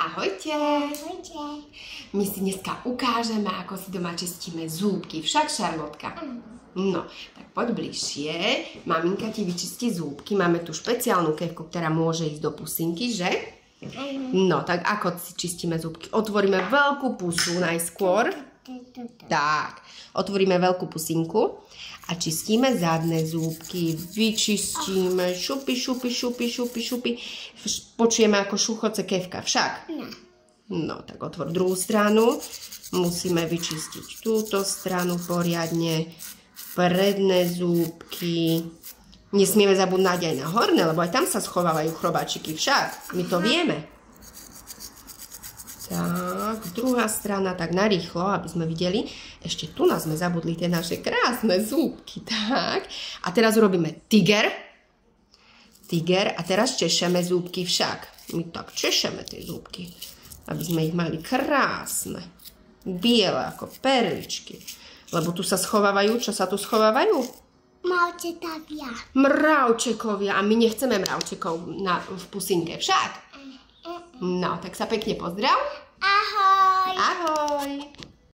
Ahojte. Ahojte. My si dneska ukážeme, ako si doma čistíme zúbky. Však, Šarlotka? No, tak poď bližšie. Maminka ti vyčistí zúbky. Máme tu špeciálnu kefku, ktorá môže ísť do pusinky, že? No, tak ako si čistíme zúbky? Otvoríme veľkú pusu najskôr. Tak, otvoríme veľkú pusinku a čistíme zadné zúbky. Vyčistíme, šupi, šupi, šupi, šupi, šupi. Počujeme, ako šuchoce kefka, však? No, tak otvor druhú stranu. Musíme vyčistiť túto stranu poriadne. Predné zúbky. Nesmieme zabudnať aj na horné, lebo aj tam sa schovávajú chrobáčiky, však? My to vieme. Tak, druhá strana, tak narýchlo, aby sme videli. Ešte tu nás sme zabudli tie naše krásne zúbky, tak. A teraz urobíme tiger. Tiger a teraz češeme zúbky však. My tak češeme tie zúbky, aby sme ich mali krásne. Biele ako perličky. Lebo tu sa schovávajú, čo sa tu schovávajú? Mravčekovia. Mravčekovia. A my nechceme mravčekov v pusinke, však? No, tak sa pekne pozdrav. Ahoj. Ahoj.